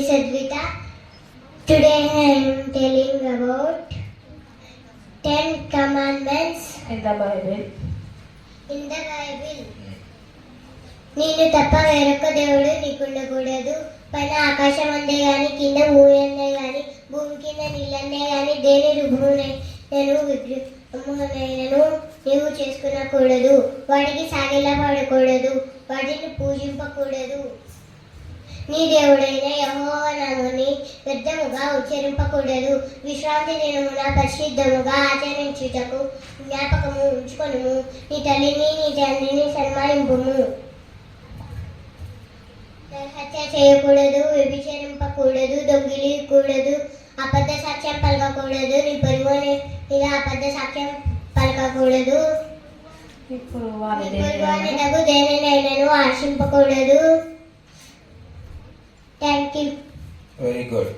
Sadvita. Today I am telling about 10 commandments in the Bible. in the Bible. నేను తప్ప వేరొక దేవుడు నీకుండకూడదు. పైన ఆకాశం అందే గాని కింద భూమి అందే గాని భూమి కింద నీళ్ళందే గాని దేని రూపమునైనను విగ్రహమునైనను నీవు చేసుకునకూడదు. వాటికి సాగిలా పడకూడదు. వాటిని పూజింపకూడదు. నీ దేవుడైన యెహోవా నామముని వ్యర్థముగా ఉచ్చరింపకూడదు. విశ్రాంతి దినమున పరిశుద్ధముగా ఆచరించుటకు జ్ఞాపకము ఉంచుకొనుము. నీ తల్లిని నీ తండ్రిని సన్మానింపుము. హత్య చేయకూడదు, వ్యభిచరింపకూడదు, దొంగిలియకూడదు, అబద్ధ సాక్ష్యం పలకకూడదు, నీ పొరుగువాని మీద అబద్ధ సాక్ష్యం పలకకూడదు, ఇప్పుడు నీ పొరుగువానినకు దేనినైనను ఆశింపకూడదు. Thank you. Very good.